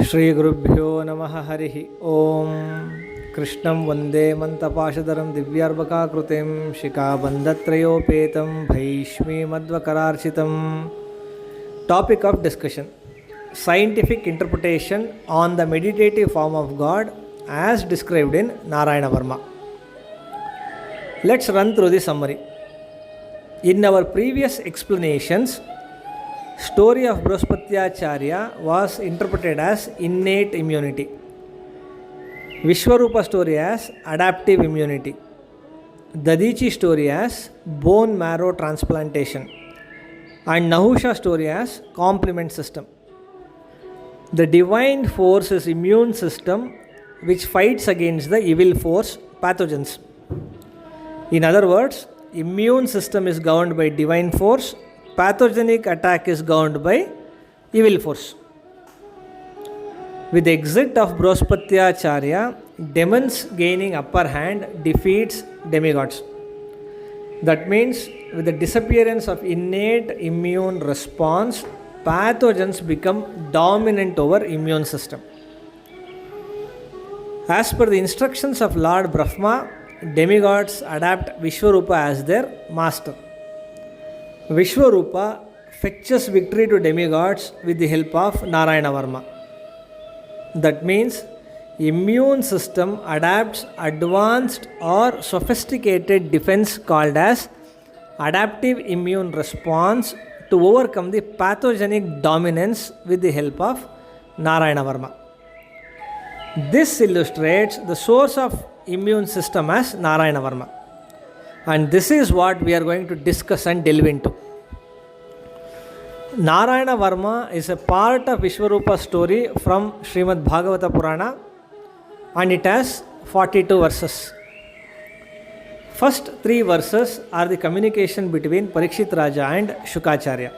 श्रीगुरुभ्यो नमः। हरिः ओं। कृष्णं वन्दे मन्तपाशधरं दिव्यार्भकाकृतिं शिखाबन्धत्रयोपेतं भैष्मीमध्वकरार्चितं। Topic of discussion: Scientific interpretation on the meditative form of God as described in Narayana Varma. Let's run through the summary. In our previous explanations, story of Brihaspatiacharya was interpreted as innate immunity, Vishwarupa story as adaptive immunity, Dadichi story as bone marrow transplantation, and Nahusha story as complement system. The divine force is immune system which fights against the evil force pathogens. In other words, immune system is governed by divine force, pathogenic attack is governed by evil force. With the exit of Brihaspatiacharya, demons gaining upper hand defeats demigods. That means with the disappearance of innate immune response, pathogens become dominant over immune system. As per the instructions of Lord Brahma, demigods adapt Vishwarupa as their master. Vishwarupa fetches victory to demigods with the help of Narayana Varma. That means immune system adapts advanced or sophisticated defense called as adaptive immune response to overcome the pathogenic dominance with the help of Narayana Varma. This illustrates the source of immune system as Narayana Varma. And this is what we are going to discuss and delve into. Narayana Varma is a part of Vishwarupa story from Srimad Bhagavata Purana, and it has 42 verses. First 3 verses are the communication between Parikshit Raja and Shukacharya.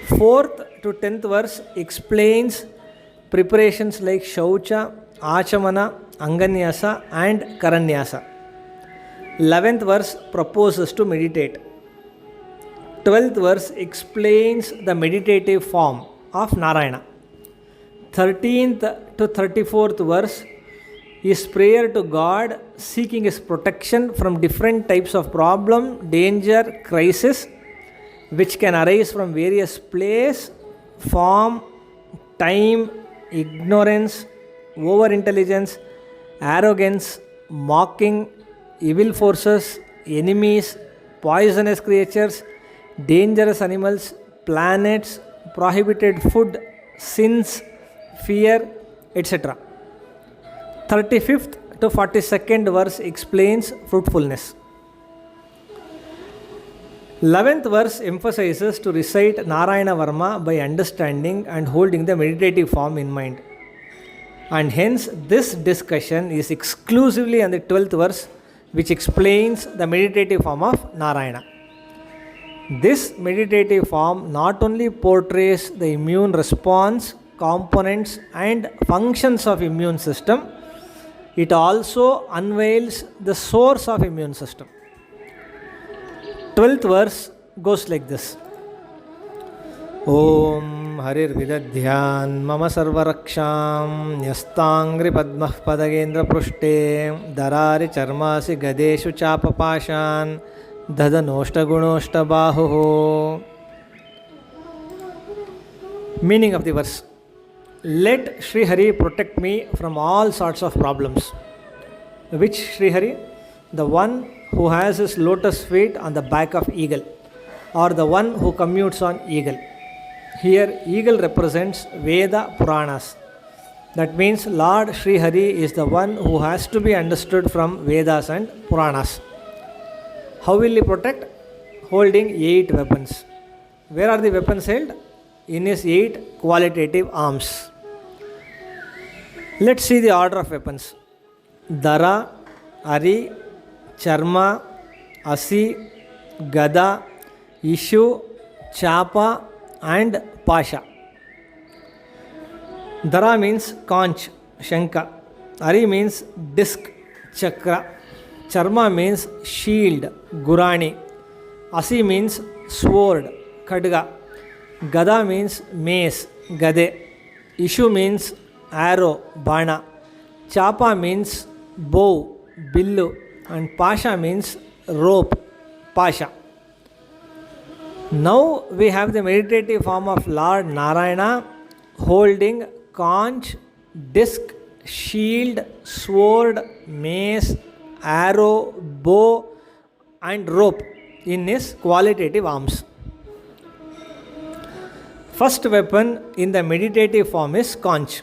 4th to 10th verse explains preparations like Shaucha, Achamana, Anganyasa and Karanyasa. 11th verse proposes to meditate. 12th verse explains the meditative form of Narayana. 13th to 34th verse is prayer to God seeking His protection from different types of problem, danger, crisis which can arise from various place, form, time, ignorance, overintelligence, arrogance, mocking, evil forces, enemies, poisonous creatures, dangerous animals, planets, prohibited food, sins, fear, etc. 35th to 42nd verse explains fruitfulness. 11th verse emphasizes to recite Narayana Varma by understanding and holding the meditative form in mind. And hence this discussion is exclusively on the 12th verse, which explains the meditative form of Narayana. This meditative form not only portrays the immune response, components and functions of immune system, it also unveils the source of immune system. 12th verse goes like this: Om Harir Vidadhyan Mama Sarvaraksham Nyastangri Padmah Padagendra Prushte Darari Charmasi Gadeshu Chapapashan Dadanoshta Gunoshta Bahu. Meaning of the verse: Let Sri Hari protect me from all sorts of problems. Which Sri Hari? The one who has his lotus feet on the back of eagle, or the one who commutes on eagle. Here eagle represents Veda Puranas. That means Lord Sri Hari is the one who has to be understood from Vedas and Puranas. How will he protect? Holding 8 weapons. Where are the weapons held? In his 8 qualitative arms. Let's see the order of weapons. Dara, Ari, Charma, Asi, Gada, Ishu, Chapa and Pasha. Dara means conch, Shanka. Ari means disc, Chakra. Charma means shield, Gurani. Asi means sword, Khadga. Gada means mace, Gade. Ishu means arrow, bana. Chapa means bow, billu. And pasha means rope, pasha. Now we have the meditative form of Lord Narayana holding conch, disc, shield, sword, mace, arrow, bow, and rope in his qualitative arms. First weapon in the meditative form is conch.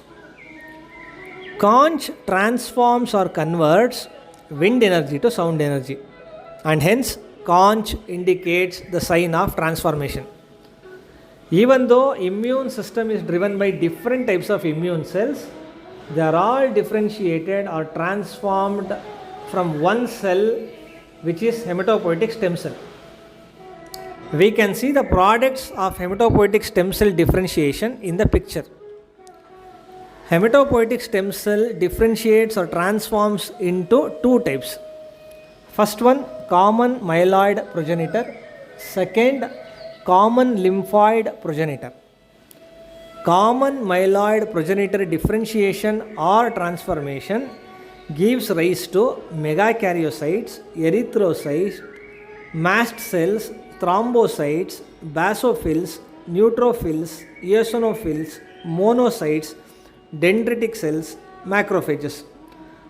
Conch transforms or converts wind energy to sound energy, and hence conch indicates the sign of transformation. Even though immune system is driven by different types of immune cells, they are all differentiated or transformed from one cell, which is hematopoietic stem cell. We can see the products of hematopoietic stem cell differentiation in the picture. Hematopoietic stem cell differentiates or transforms into two types. First one, common myeloid progenitor. Second, common lymphoid progenitor. Common myeloid progenitor differentiation or transformation gives rise to megakaryocytes, erythrocytes, mast cells, thrombocytes, basophils, neutrophils, eosinophils, monocytes, dendritic cells, macrophages.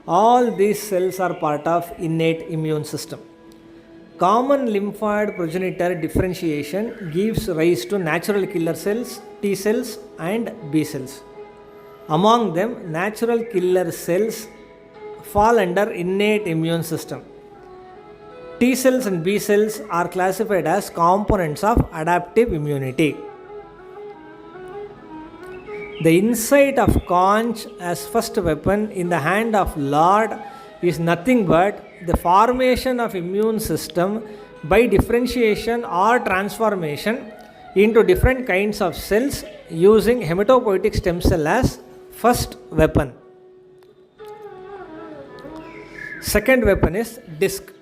All these cells are part of innate immune system. Common lymphoid progenitor differentiation gives rise to natural killer cells, T cells and B cells. Among them, natural killer cells fall under innate immune system. T cells and B cells are classified as components of adaptive immunity. The insight of conch as first weapon in the hand of Lord is nothing but the formation of immune system by differentiation or transformation into different kinds of cells using hematopoietic stem cell as first weapon. Second weapon is disc.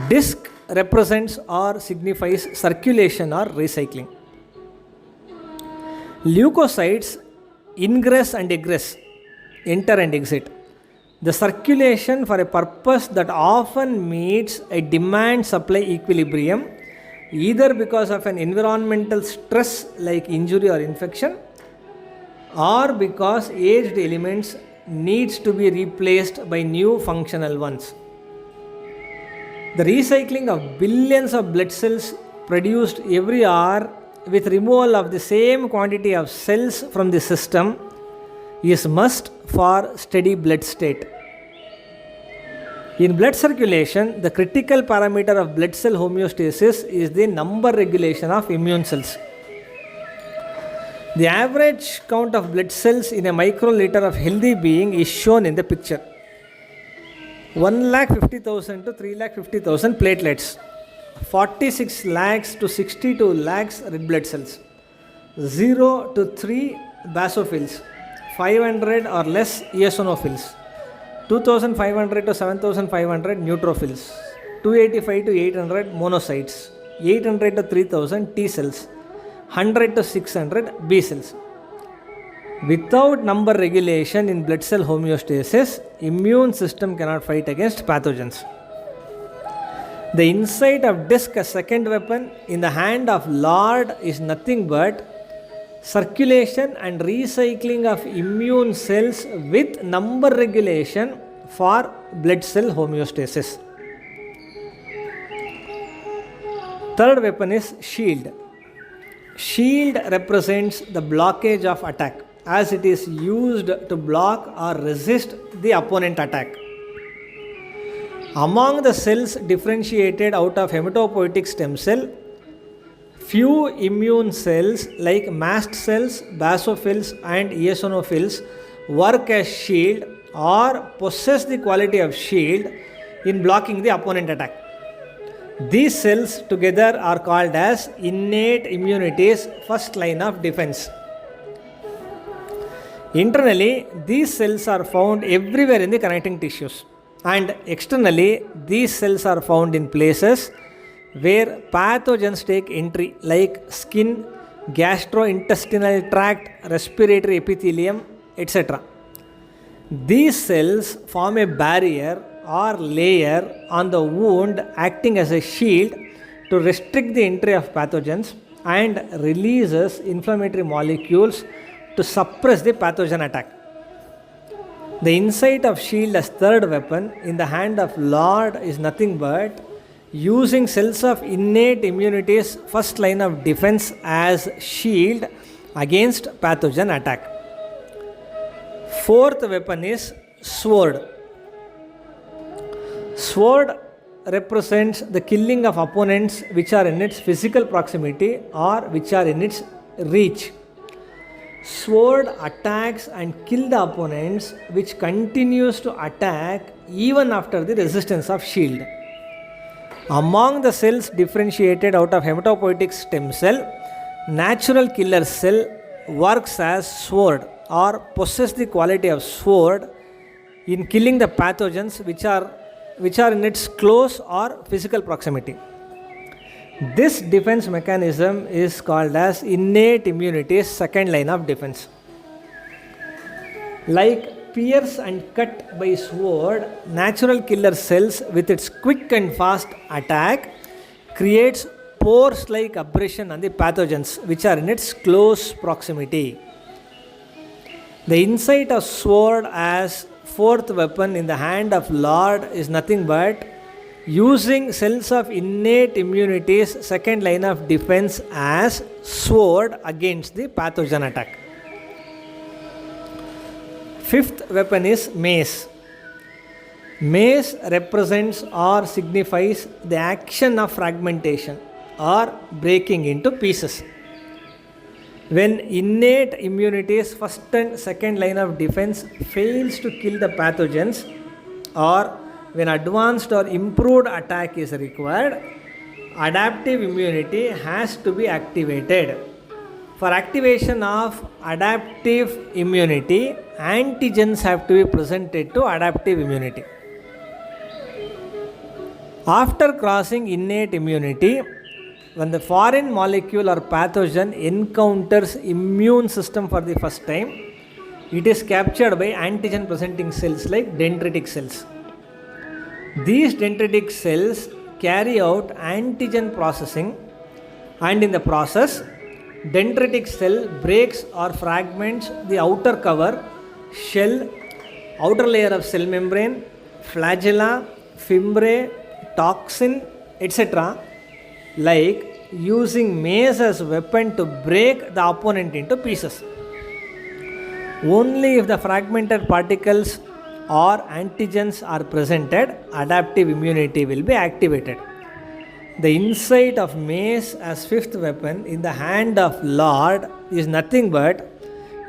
Disc represents or signifies circulation or recycling. Leukocytes ingress and egress, enter and exit. The circulation for a purpose that often meets a demand-supply equilibrium, either because of an environmental stress like injury or infection, or because aged elements needs to be replaced by new functional ones. The recycling of billions of blood cells produced every hour with removal of the same quantity of cells from the system is must for steady blood state. In blood circulation, the critical parameter of blood cell homeostasis is the number regulation of immune cells. The average count of blood cells in a microliter of healthy being is shown in the picture. 1,50,000 to 3,50,000 platelets, 46 lakhs to 62 lakhs red blood cells, 0 to 3 basophils, 500 or less eosinophils, 2,500 to 7,500 neutrophils, 285 to 800 monocytes, 800 to 3,000 T cells, 100 to 600 B cells. Without number regulation in blood cell homeostasis, immune system cannot fight against pathogens. The insight of disc as second weapon in the hand of Lord is nothing but circulation and recycling of immune cells with number regulation for blood cell homeostasis. Third weapon is shield. Shield represents the blockage of attack, as it is used to block or resist the opponent attack. Among the cells differentiated out of hematopoietic stem cell, few immune cells like mast cells, basophils and eosinophils work as shield or possess the quality of shield in blocking the opponent attack. These cells together are called as innate immunity's first line of defense. Internally, these cells are found everywhere in the connecting tissues, and externally, these cells are found in places where pathogens take entry like skin, gastrointestinal tract, respiratory epithelium, etc. These cells form a barrier or layer on the wound, acting as a shield to restrict the entry of pathogens and releases inflammatory molecules to suppress the pathogen attack. The insight of shield as third weapon in the hand of Lord is nothing but using cells of innate immunity's first line of defense as shield against pathogen attack. Fourth weapon is sword. Sword represents the killing of opponents which are in its physical proximity or which are in its reach. Sword attacks and kill the opponents which continues to attack even after the resistance of shield. Among the cells differentiated out of hematopoietic stem cell, natural killer cell works as sword or possess the quality of sword in killing the pathogens which are in its close or physical proximity. This defense mechanism is called as innate immunity's second line of defense. Like pierce and cut by sword, natural killer cells with its quick and fast attack creates pores-like abrasion on the pathogens which are in its close proximity. The insight of sword as fourth weapon in the hand of Lord is nothing but using cells of innate immunity's second line of defense as sword against the pathogen attack. Fifth weapon is mace. Mace represents or signifies the action of fragmentation or breaking into pieces. When innate immunity's first and second line of defense fails to kill the pathogens, or when advanced or improved attack is required, adaptive immunity has to be activated. For activation of adaptive immunity, antigens have to be presented to adaptive immunity. After crossing innate immunity, when the foreign molecule or pathogen encounters immune system for the first time, it is captured by antigen presenting cells like dendritic cells. These dendritic cells carry out antigen processing, and in the process, dendritic cell breaks or fragments the outer cover, shell, outer layer of cell membrane, flagella, fimbriae, toxin, etc., like using mace as a weapon to break the opponent into pieces. Only if the fragmented particles or antigens are presented, adaptive immunity will be activated. The insight of mace as fifth weapon in the hand of Lord is nothing but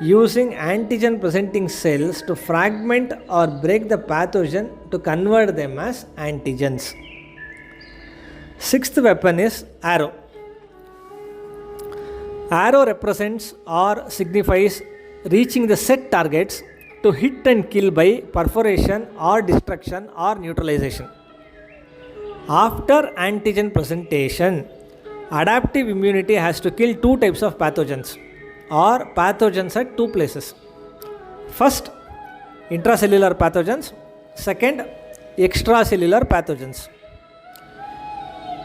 using antigen presenting cells to fragment or break the pathogen to convert them as antigens. Sixth weapon is arrow. Arrow represents or signifies reaching the set targets to hit and kill by perforation or destruction or neutralization. After antigen presentation, adaptive immunity has to kill two types of pathogens or pathogens at two places. First, intracellular pathogens. Second, extracellular pathogens.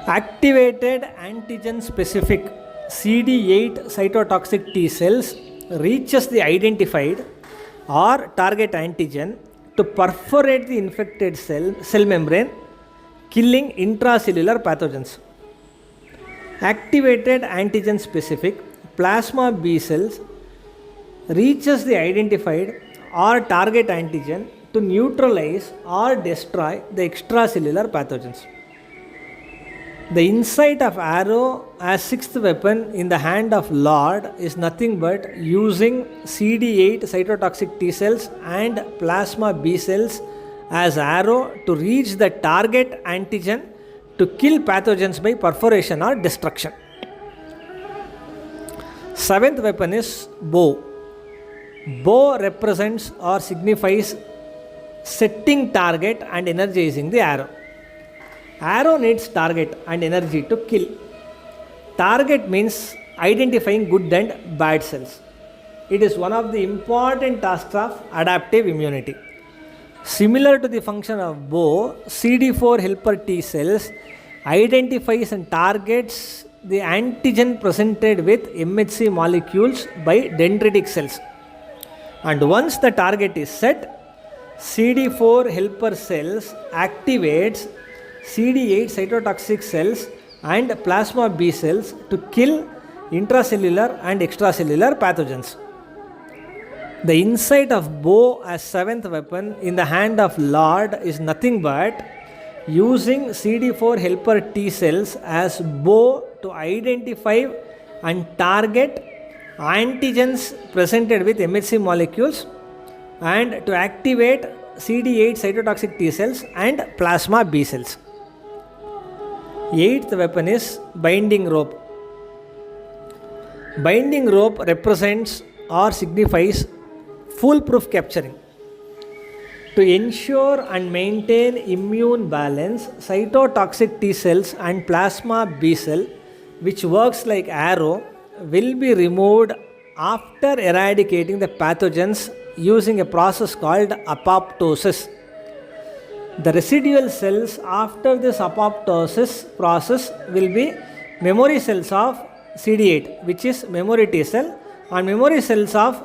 Activated antigen specific CD8 cytotoxic T cells reaches the identified or target antigen to perforate the infected cell membrane, killing intracellular pathogens. Activated antigen specific plasma B cells reaches the identified or target antigen to neutralize or destroy the extracellular pathogens. The insight of arrow as sixth weapon in the hand of Lord is nothing but using CD8 cytotoxic T cells and plasma B cells as arrow to reach the target antigen to kill pathogens by perforation or destruction. Seventh weapon is bow. Bow represents or signifies setting target and energizing the arrow. Arrow needs target and energy to kill. Target means identifying good and bad cells. It is one of the important tasks of adaptive immunity. Similar to the function of Bo, CD4 helper T cells identifies and targets the antigen presented with MHC molecules by dendritic cells. And once the target is set, CD4 helper cells activates CD8 cytotoxic cells and plasma B cells to kill intracellular and extracellular pathogens. The insight of Bo as seventh weapon in the hand of Lord is nothing but using CD4 helper T cells as Bo to identify and target antigens presented with MHC molecules and to activate CD8 cytotoxic T cells and plasma B cells. Eighth weapon is binding rope. Binding rope represents or signifies foolproof capturing. To ensure and maintain immune balance, cytotoxic T cells and plasma B cell, which works like arrow, will be removed after eradicating the pathogens using a process called apoptosis. The residual cells after this apoptosis process will be memory cells of CD8, which is memory T cell, and memory cells of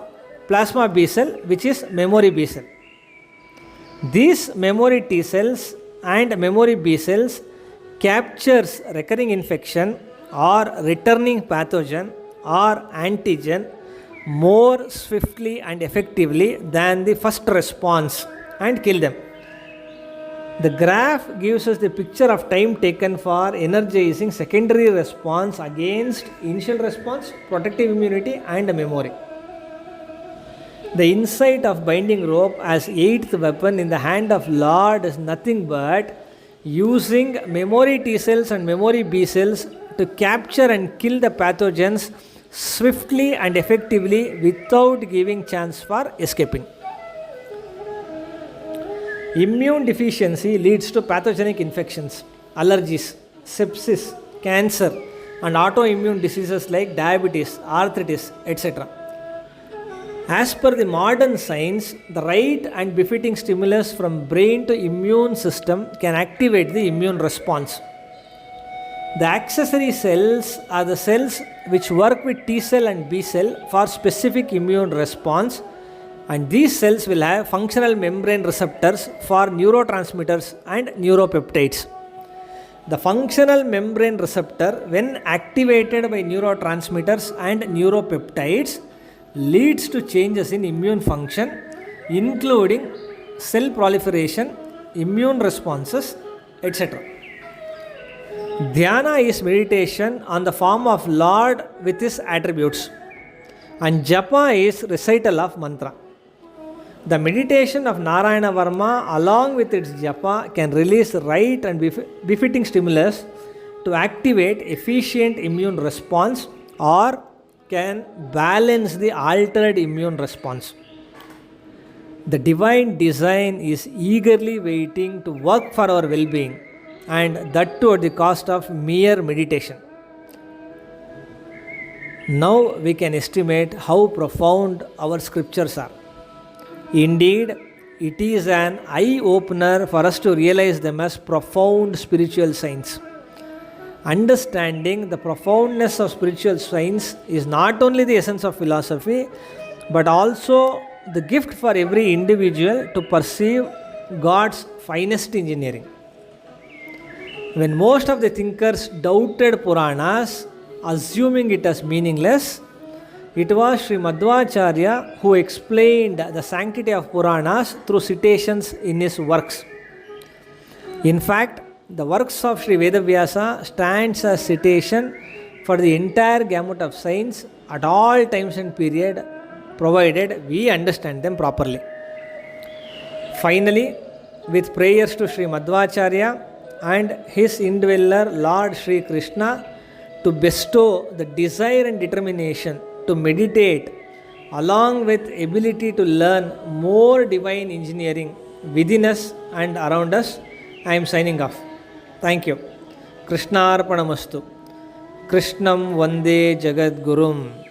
plasma B cell, which is memory B cell. These memory T cells and memory B cells captures recurring infection or returning pathogen or antigen more swiftly and effectively than the first response and kill them. The graph gives us the picture of time taken for energizing secondary response against initial response, protective immunity and memory. The insight of binding rope as eighth weapon in the hand of Lord is nothing but using memory T cells and memory B cells to capture and kill the pathogens swiftly and effectively without giving chance for escaping. Immune deficiency leads to pathogenic infections, allergies, sepsis, cancer, and autoimmune diseases like diabetes, arthritis, etc. As per the modern science, the right and befitting stimulus from brain to immune system can activate the immune response. The accessory cells are the cells which work with T cell and B cell for specific immune response, and these cells will have functional membrane receptors for neurotransmitters and neuropeptides. The functional membrane receptor, when activated by neurotransmitters and neuropeptides, leads to changes in immune function, including cell proliferation, immune responses, etc. Dhyana is meditation on the form of Lord with his attributes, and Japa is recital of mantra. The meditation of Narayana Varma along with its Japa can release right and befitting stimulus to activate efficient immune response or can balance the altered immune response. The divine design is eagerly waiting to work for our well-being, and that too at the cost of mere meditation. Now we can estimate how profound our scriptures are. Indeed, it is an eye-opener for us to realize them as profound spiritual science. Understanding the profoundness of spiritual science is not only the essence of philosophy, but also the gift for every individual to perceive God's finest engineering. When most of the thinkers doubted Puranas, assuming it as meaningless, it was Sri Madhvacharya who explained the sanctity of Puranas through citations in his works. In fact, the works of Sri Vedavyasa stands as citation for the entire gamut of science at all times and period, provided we understand them properly. Finally, with prayers to Sri Madhvacharya and his indweller Lord Sri Krishna to bestow the desire and determination to meditate along with ability to learn more divine engineering within us and around us, I am signing off. Thank you. Krishnarpanamastu. Krishnam Vande Jagadgurum.